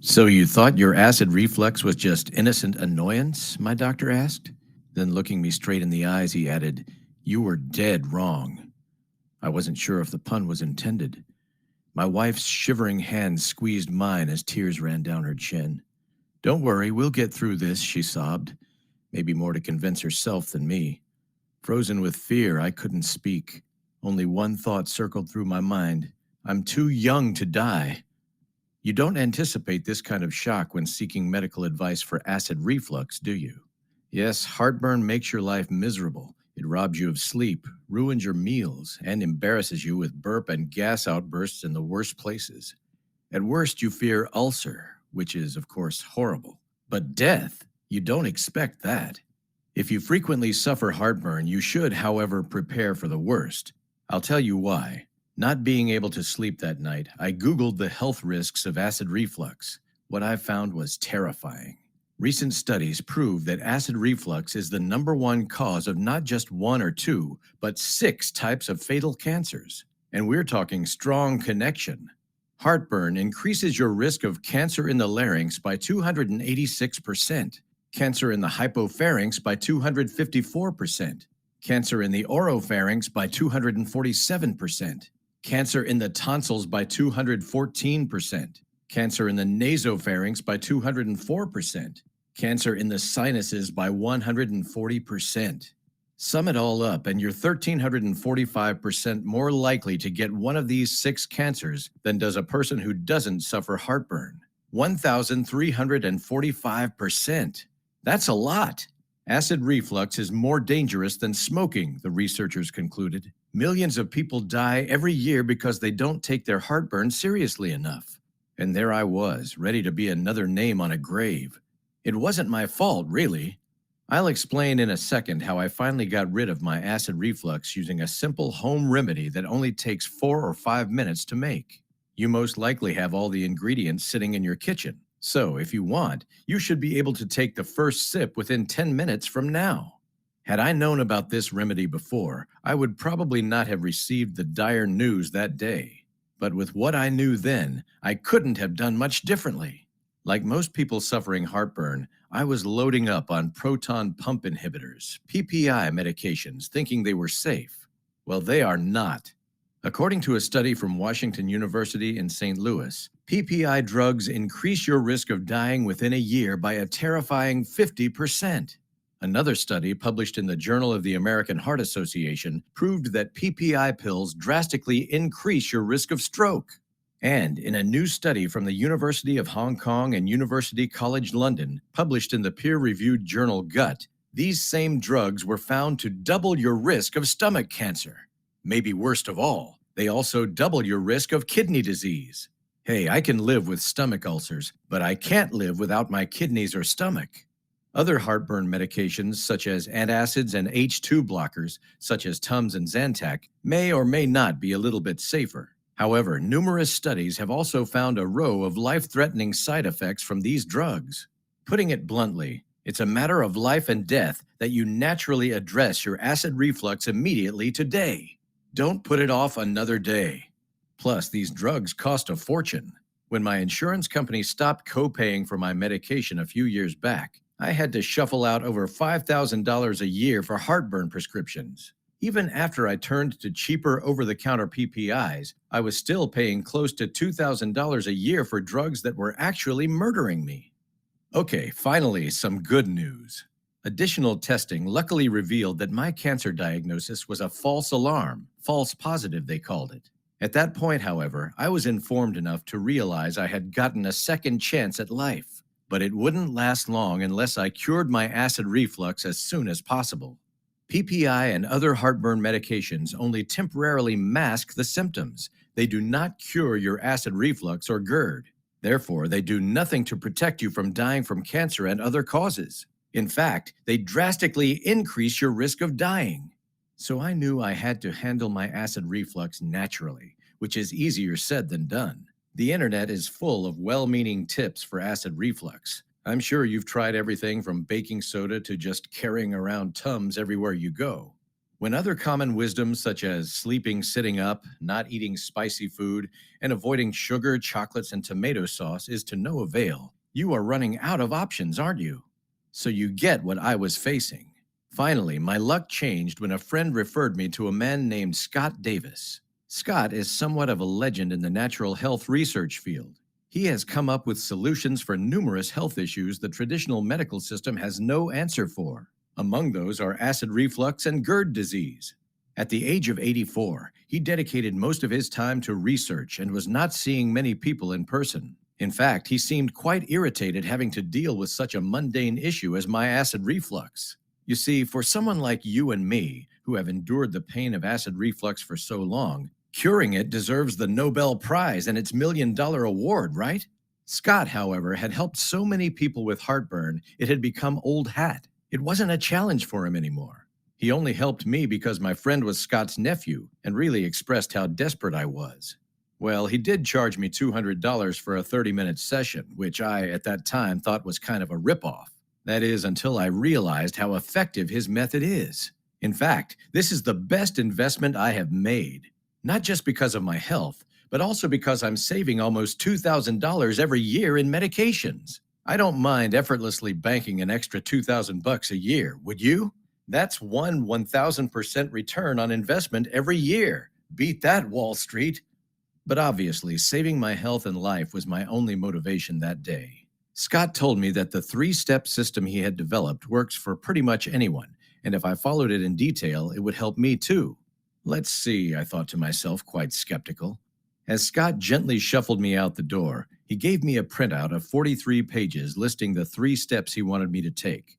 So you thought your acid reflux was just innocent annoyance? My doctor asked. Then, looking me straight in the eyes, he added, "You were dead wrong." I wasn't sure if the pun was intended. My wife's shivering hand squeezed mine as tears ran down her chin. "Don't worry, we'll get through this," she sobbed, maybe more to convince herself than me. Frozen with fear, I couldn't speak. Only one thought circled through my mind: I'm too young to die. You don't anticipate this kind of shock when seeking medical advice for acid reflux, do you? Yes, heartburn makes your life miserable. It robs you of sleep, ruins your meals, and embarrasses you with burp and gas outbursts in the worst places. At worst, you fear ulcer, which is, of course, horrible. But death? You don't expect that. If you frequently suffer heartburn, you should, however, prepare for the worst. I'll tell you why. Not being able to sleep that night, I Googled the health risks of acid reflux. What I found was terrifying. Recent studies prove that acid reflux is the #1 cause of not just one or two, but 6 types of fatal cancers. And we're talking strong connection. Heartburn increases your risk of cancer in the larynx by 286%, cancer in the hypopharynx by 254%, cancer in the oropharynx by 247%, cancer in the tonsils by 214%, cancer in the nasopharynx by 204%, cancer in the sinuses by 140%. Sum it all up, and you're 1,345% more likely to get one of these 6 cancers than does a person who doesn't suffer heartburn. 1,345%. That's a lot. Acid reflux is more dangerous than smoking, the researchers concluded. Millions of people die every year because they don't take their heartburn seriously enough. And there I was, ready to be another name on a grave. It wasn't my fault, really. I'll explain in a second how I finally got rid of my acid reflux using a simple home remedy that only takes 4 or 5 minutes to make. You most likely have all the ingredients sitting in your kitchen. So, if you want, you should be able to take the first sip within 10 minutes from now. Had I known about this remedy before, I would probably not have received the dire news that day. But with what I knew then, I couldn't have done much differently. Like most people suffering heartburn, I was loading up on proton pump inhibitors, PPI medications, thinking they were safe. Well, they are not. According to a study from Washington University in St. Louis, PPI drugs increase your risk of dying within a year by a terrifying 50%. Another study published in the Journal of the American Heart Association proved that PPI pills drastically increase your risk of stroke. And in a new study from the University of Hong Kong and University College London, published in the peer-reviewed journal Gut, these same drugs were found to double your risk of stomach cancer. Maybe worst of all, they also double your risk of kidney disease. Hey, I can live with stomach ulcers, but I can't live without my kidneys or stomach. Other heartburn medications, such as antacids and H2 blockers, such as Tums and Zantac, may or may not be a little bit safer. However, numerous studies have also found a row of life-threatening side effects from these drugs. Putting it bluntly, it's a matter of life and death that you naturally address your acid reflux immediately today. Don't put it off another day. Plus, these drugs cost a fortune. When my insurance company stopped co-paying for my medication a few years back, I had to shuffle out over $5,000 a year for heartburn prescriptions. Even after I turned to cheaper over-the-counter PPIs, I was still paying close to $2,000 a year for drugs that were actually murdering me. Okay, finally, some good news. Additional testing luckily revealed that my cancer diagnosis was a false alarm, false positive they called it. At that point, however, I was informed enough to realize I had gotten a second chance at life. But it wouldn't last long unless I cured my acid reflux as soon as possible. PPI and other heartburn medications only temporarily mask the symptoms. They do not cure your acid reflux or GERD. Therefore, they do nothing to protect you from dying from cancer and other causes. In fact, they drastically increase your risk of dying. So I knew I had to handle my acid reflux naturally, which is easier said than done. The internet is full of well-meaning tips for acid reflux. I'm sure you've tried everything from baking soda to just carrying around Tums everywhere you go. When other common wisdoms such as sleeping sitting up, not eating spicy food, and avoiding sugar, chocolates, and tomato sauce is to no avail, you are running out of options, aren't you? So you get what I was facing. Finally, my luck changed when a friend referred me to a man named Scott Davis. Scott is somewhat of a legend in the natural health research field. He has come up with solutions for numerous health issues the traditional medical system has no answer for. Among those are acid reflux and GERD disease. At the age of 84, he dedicated most of his time to research and was not seeing many people in person. In fact, he seemed quite irritated having to deal with such a mundane issue as my acid reflux. You see, for someone like you and me, who have endured the pain of acid reflux for so long, curing it deserves the Nobel Prize and its $1 million award, right? Scott, however, had helped so many people with heartburn, it had become old hat. It wasn't a challenge for him anymore. He only helped me because my friend was Scott's nephew and really expressed how desperate I was. Well, he did charge me $200 for a 30-minute session, which I, at that time, thought was kind of a ripoff. That is, until I realized how effective his method is. In fact, this is the best investment I have made. Not just because of my health, but also because I'm saving almost $2,000 every year in medications. I don't mind effortlessly banking an extra $2,000 a year, would you? That's 1,000% return on investment every year. Beat that, Wall Street. But obviously, saving my health and life was my only motivation that day. Scott told me that the three-step system he had developed works for pretty much anyone, and if I followed it in detail, it would help me too. Let's see, I thought to myself, quite skeptical. As Scott gently shuffled me out the door, he gave me a printout of 43 pages listing the 3 steps he wanted me to take.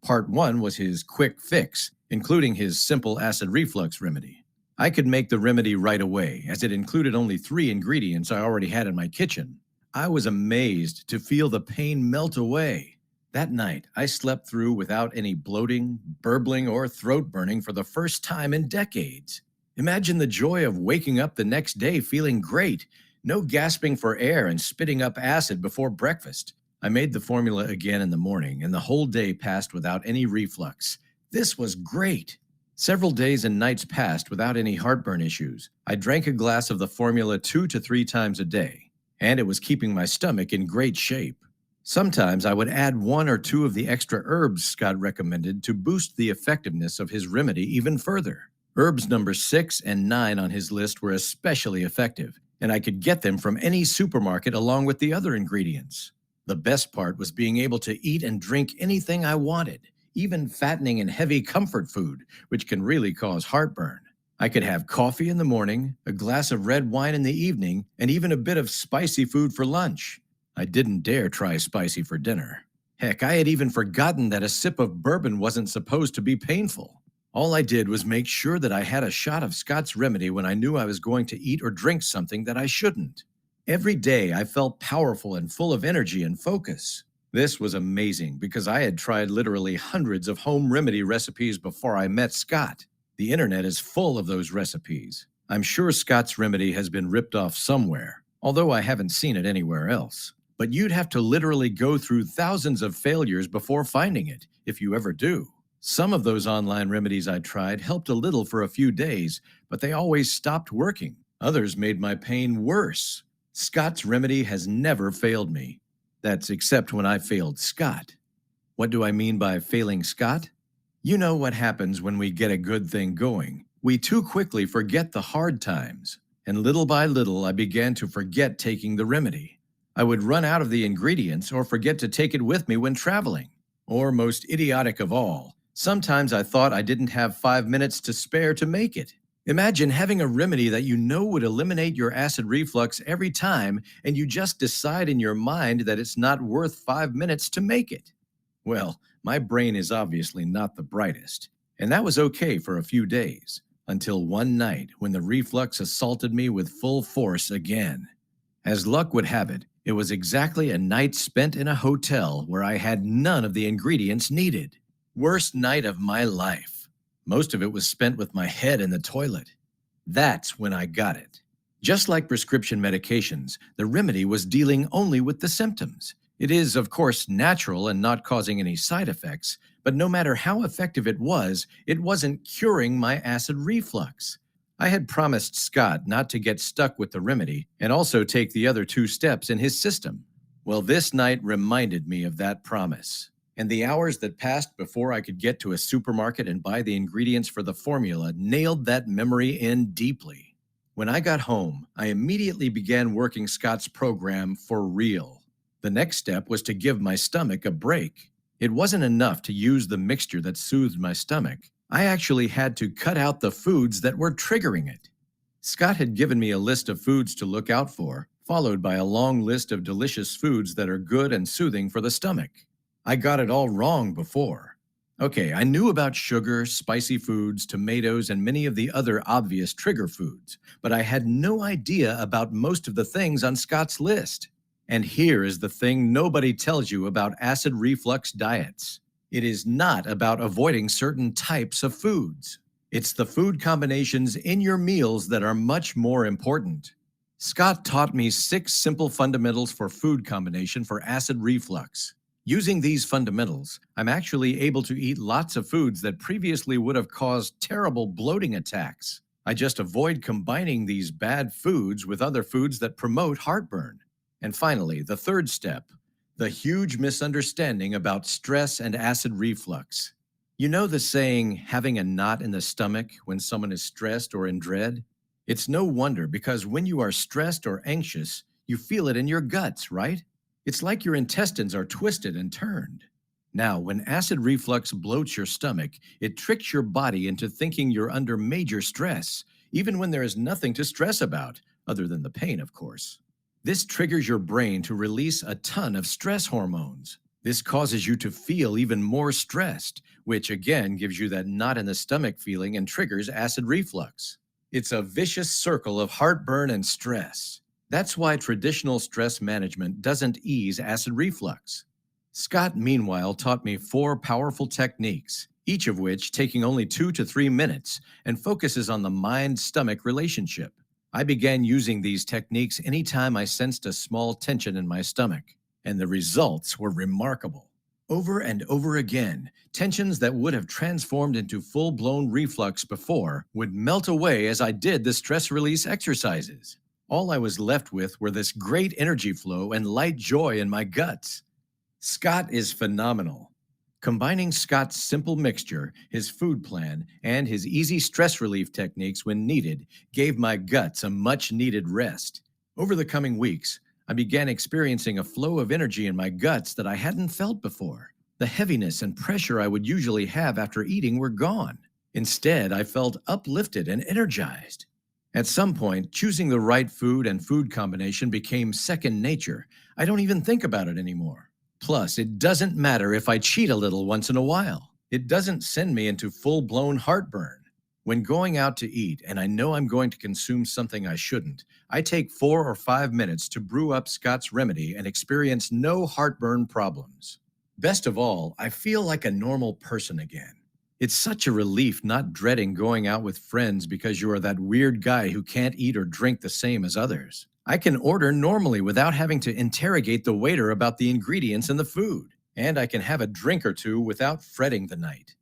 Part 1 was his quick fix, including his simple acid reflux remedy. I could make the remedy right away, as it included only 3 ingredients I already had in my kitchen. I was amazed to feel the pain melt away. That night, I slept through without any bloating, burbling, or throat burning for the first time in decades. Imagine the joy of waking up the next day feeling great. No gasping for air and spitting up acid before breakfast. I made the formula again in the morning, and the whole day passed without any reflux. This was great. Several days and nights passed without any heartburn issues. I drank a glass of the formula 2 to 3 times a day, and it was keeping my stomach in great shape. Sometimes I would add 1 or 2 of the extra herbs Scott recommended to boost the effectiveness of his remedy even further. Herbs number 6 and 9 on his list were especially effective, and I could get them from any supermarket along with the other ingredients. The best part was being able to eat and drink anything I wanted, even fattening and heavy comfort food, which can really cause heartburn. I could have coffee in the morning, a glass of red wine in the evening, and even a bit of spicy food for lunch. I didn't dare try spicy for dinner. Heck, I had even forgotten that a sip of bourbon wasn't supposed to be painful. All I did was make sure that I had a shot of Scott's remedy when I knew I was going to eat or drink something that I shouldn't. Every day I felt powerful and full of energy and focus. This was amazing because I had tried literally hundreds of home remedy recipes before I met Scott. The internet is full of those recipes. I'm sure Scott's remedy has been ripped off somewhere, although I haven't seen it anywhere else. But you'd have to literally go through thousands of failures before finding it, if you ever do. Some of those online remedies I tried helped a little for a few days, but they always stopped working. Others made my pain worse. Scott's remedy has never failed me. That's except when I failed Scott. What do I mean by failing Scott? You know what happens when we get a good thing going. We too quickly forget the hard times. And little by little, I began to forget taking the remedy. I would run out of the ingredients or forget to take it with me when traveling. Or most idiotic of all, sometimes I thought I didn't have 5 minutes to spare to make it. Imagine having a remedy that you know would eliminate your acid reflux every time, and you just decide in your mind that it's not worth 5 minutes to make it. Well, my brain is obviously not the brightest, and that was okay for a few days, until one night when the reflux assaulted me with full force again. As luck would have it, it was exactly a night spent in a hotel where I had none of the ingredients needed. Worst night of my life. Most of it was spent with my head in the toilet. That's when I got it. Just like prescription medications, the remedy was dealing only with the symptoms. It is, of course, natural and not causing any side effects, But no matter how effective it wasn't curing my acid reflux. I had promised Scott not to get stuck with the remedy and also take the other two steps in his system. Well, this night reminded me of that promise. And the hours that passed before I could get to a supermarket and buy the ingredients for the formula nailed that memory in deeply. When I got home, I immediately began working Scott's program for real. The next step was to give my stomach a break. It wasn't enough to use the mixture that soothed my stomach. I actually had to cut out the foods that were triggering it. Scott had given me a list of foods to look out for, followed by a long list of delicious foods that are good and soothing for the stomach. I got it all wrong before. Okay, I knew about sugar, spicy foods, tomatoes, and many of the other obvious trigger foods, but I had no idea about most of the things on Scott's list. And here is the thing nobody tells you about acid reflux diets. It is not about avoiding certain types of foods. It's the food combinations in your meals that are much more important. Scott taught me 6 simple fundamentals for food combination for acid reflux. Using these fundamentals, I'm actually able to eat lots of foods that previously would have caused terrible bloating attacks. I just avoid combining these bad foods with other foods that promote heartburn. And finally, the third step, the huge misunderstanding about stress and acid reflux. You know the saying, having a knot in the stomach when someone is stressed or in dread? It's no wonder because when you are stressed or anxious, you feel it in your guts, right? It's like your intestines are twisted and turned. Now, when acid reflux bloats your stomach, it tricks your body into thinking you're under major stress, even when there is nothing to stress about, other than the pain, of course. This triggers your brain to release a ton of stress hormones. This causes you to feel even more stressed, which again gives you that knot in the stomach feeling and triggers acid reflux. It's a vicious circle of heartburn and stress. That's why traditional stress management doesn't ease acid reflux. Scott, meanwhile, taught me 4 powerful techniques, each of which taking only 2 to 3 minutes and focuses on the mind-stomach relationship. I began using these techniques anytime I sensed a small tension in my stomach, and the results were remarkable. Over and over again, tensions that would have transformed into full-blown reflux before would melt away as I did the stress release exercises. All I was left with were this great energy flow and light joy in my guts. Scott is phenomenal. Combining Scott's simple mixture, his food plan, and his easy stress relief techniques when needed gave my guts a much-needed rest. Over the coming weeks, I began experiencing a flow of energy in my guts that I hadn't felt before. The heaviness and pressure I would usually have after eating were gone. Instead, I felt uplifted and energized. At some point, choosing the right food and food combination became second nature. I don't even think about it anymore. Plus, it doesn't matter if I cheat a little once in a while. It doesn't send me into full-blown heartburn. When going out to eat and I know I'm going to consume something I shouldn't, I take 4 or 5 minutes to brew up Scott's remedy and experience no heartburn problems. Best of all, I feel like a normal person again. It's such a relief not dreading going out with friends because you are that weird guy who can't eat or drink the same as others. I can order normally without having to interrogate the waiter about the ingredients in the food, and I can have a drink or two without fretting the night.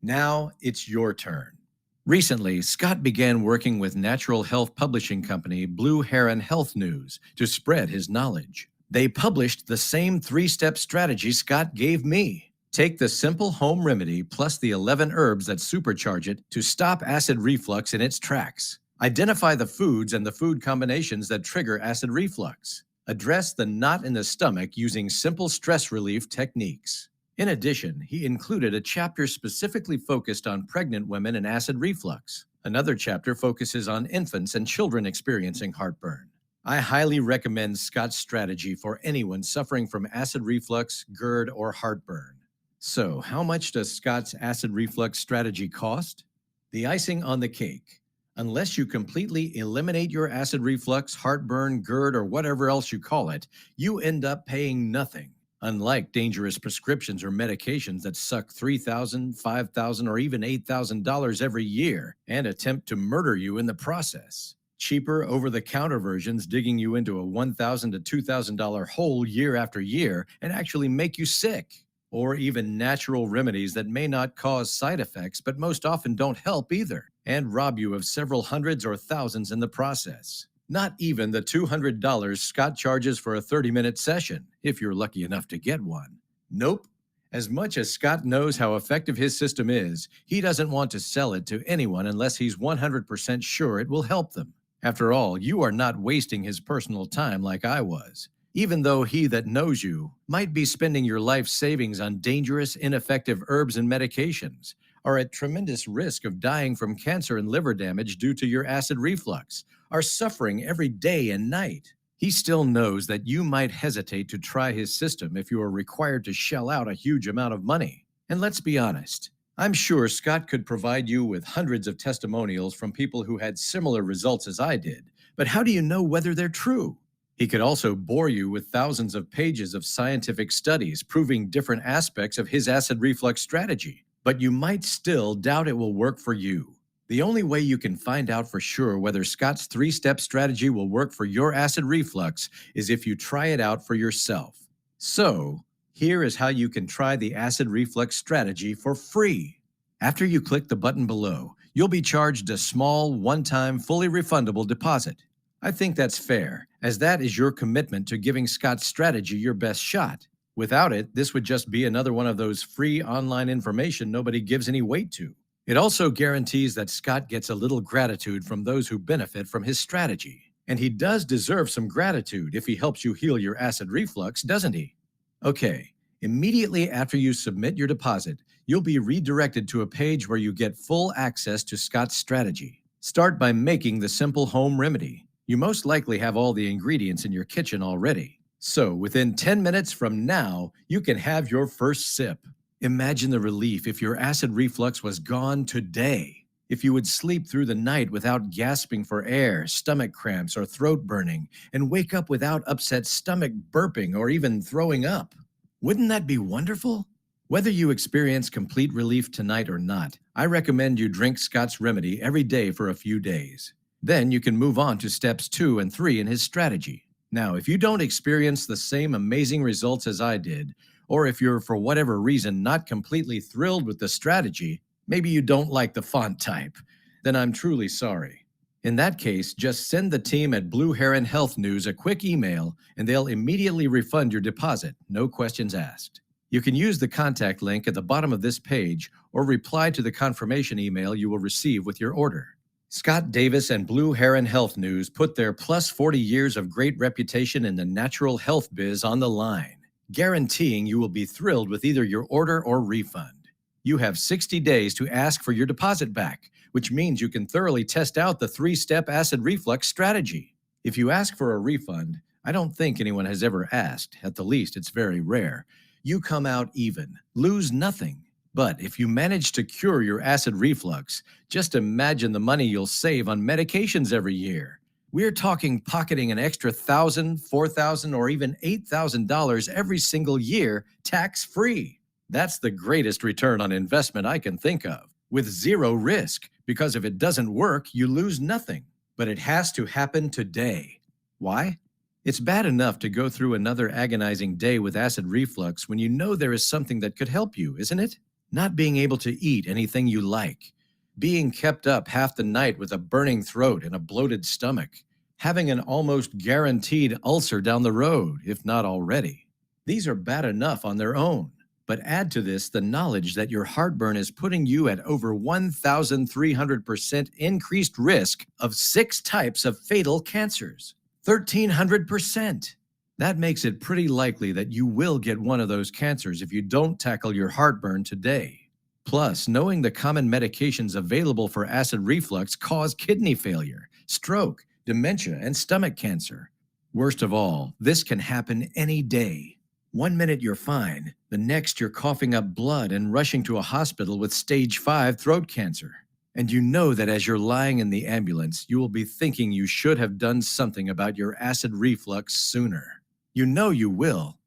Now it's your turn. Recently, Scott began working with natural health publishing company Blue Heron Health News to spread his knowledge. They published the same 3-step strategy Scott gave me. Take the simple home remedy plus the 11 herbs that supercharge it to stop acid reflux in its tracks. Identify the foods and the food combinations that trigger acid reflux. Address the knot in the stomach using simple stress relief techniques. In addition, he included a chapter specifically focused on pregnant women and acid reflux. Another chapter focuses on infants and children experiencing heartburn. I highly recommend Scott's strategy for anyone suffering from acid reflux, GERD, or heartburn. So, how much does Scott's acid reflux strategy cost? The icing on the cake. Unless you completely eliminate your acid reflux, heartburn, GERD, or whatever else you call it, you end up paying nothing. Unlike dangerous prescriptions or medications that suck $3,000, $5,000, or even $8,000 every year and attempt to murder you in the process. Cheaper over-the-counter versions digging you into a $1,000 to $2,000 hole year after year and actually make you sick. or even natural remedies that may not cause side effects but most often don't help either, and rob you of several hundreds or thousands in the process. Not even the $200 Scott charges for a 30-minute session, if you're lucky enough to get one. Nope. As much as Scott knows how effective his system is, he doesn't want to sell it to anyone unless he's 100% sure it will help them. After all, you are not wasting his personal time like I was, even though he that knows you might be spending your life savings on dangerous, ineffective herbs and medications, are at tremendous risk of dying from cancer and liver damage due to your acid reflux, are suffering every day and night. He still knows that you might hesitate to try his system if you are required to shell out a huge amount of money. And let's be honest, I'm sure Scott could provide you with hundreds of testimonials from people who had similar results as I did, but how do you know whether they're true? He could also bore you with thousands of pages of scientific studies proving different aspects of his acid reflux strategy, but you might still doubt it will work for you. The only way you can find out for sure whether Scott's 3-step strategy will work for your acid reflux is if you try it out for yourself. So, here is how you can try the acid reflux strategy for free. After you click the button below, you'll be charged a small, one-time, fully refundable deposit. I think that's fair, as that is your commitment to giving Scott's strategy your best shot. Without it, this would just be another one of those free online information nobody gives any weight to. It also guarantees that Scott gets a little gratitude from those who benefit from his strategy. And he does deserve some gratitude if he helps you heal your acid reflux, doesn't he? Okay, immediately after you submit your deposit, you'll be redirected to a page where you get full access to Scott's strategy. Start by making the simple home remedy. You most likely have all the ingredients in your kitchen already. So within 10 minutes from now, you can have your first sip. Imagine the relief if your acid reflux was gone today. If you would sleep through the night without gasping for air, stomach cramps, or throat burning, and wake up without upset stomach burping or even throwing up. Wouldn't that be wonderful? Whether you experience complete relief tonight or not, I recommend you drink Scott's remedy every day for a few days. Then you can move on to steps 2 and 3 in his strategy. Now, if you don't experience the same amazing results as I did, or if you're for whatever reason not completely thrilled with the strategy, maybe you don't like the font type, then I'm truly sorry. In that case, just send the team at Blue Heron Health News a quick email and they'll immediately refund your deposit, no questions asked. You can use the contact link at the bottom of this page or reply to the confirmation email you will receive with your order. Scott Davis and Blue Heron Health News put their plus 40 years of great reputation in the natural health biz on the line, guaranteeing you will be thrilled with either your order or refund. You have 60 days to ask for your deposit back, which means you can thoroughly test out the 3-step acid reflux strategy. If you ask for a refund, I don't think anyone has ever asked, at the least it's very rare. You come out even, lose nothing. But if you manage to cure your acid reflux, just imagine the money you'll save on medications every year. We're talking pocketing an extra $1,000, $4,000, or even $8,000 every single year, tax-free. That's the greatest return on investment I can think of, with zero risk, because if it doesn't work, you lose nothing. But it has to happen today. Why? It's bad enough to go through another agonizing day with acid reflux when you know there is something that could help you, isn't it? Not being able to eat anything you like, being kept up half the night with a burning throat and a bloated stomach, having an almost guaranteed ulcer down the road, if not already. These are bad enough on their own, but add to this the knowledge that your heartburn is putting you at over 1,300% increased risk of 6 types of fatal cancers. 1,300%. That makes it pretty likely that you will get one of those cancers if you don't tackle your heartburn today. Plus, knowing the common medications available for acid reflux cause kidney failure, stroke, dementia, and stomach cancer. Worst of all, this can happen any day. One minute you're fine, the next you're coughing up blood and rushing to a hospital with stage 5 throat cancer. And you know that as you're lying in the ambulance, you will be thinking you should have done something about your acid reflux sooner. You know you will.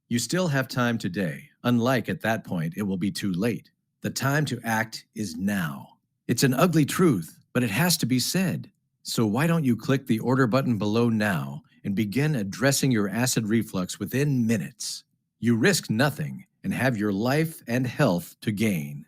You still have time today, unlike at that point it will be too late. The time to act is now. It's an ugly truth, but it has to be said. So why don't you click the order button below now and begin addressing your acid reflux within minutes? You risk nothing, and have your life and health to gain.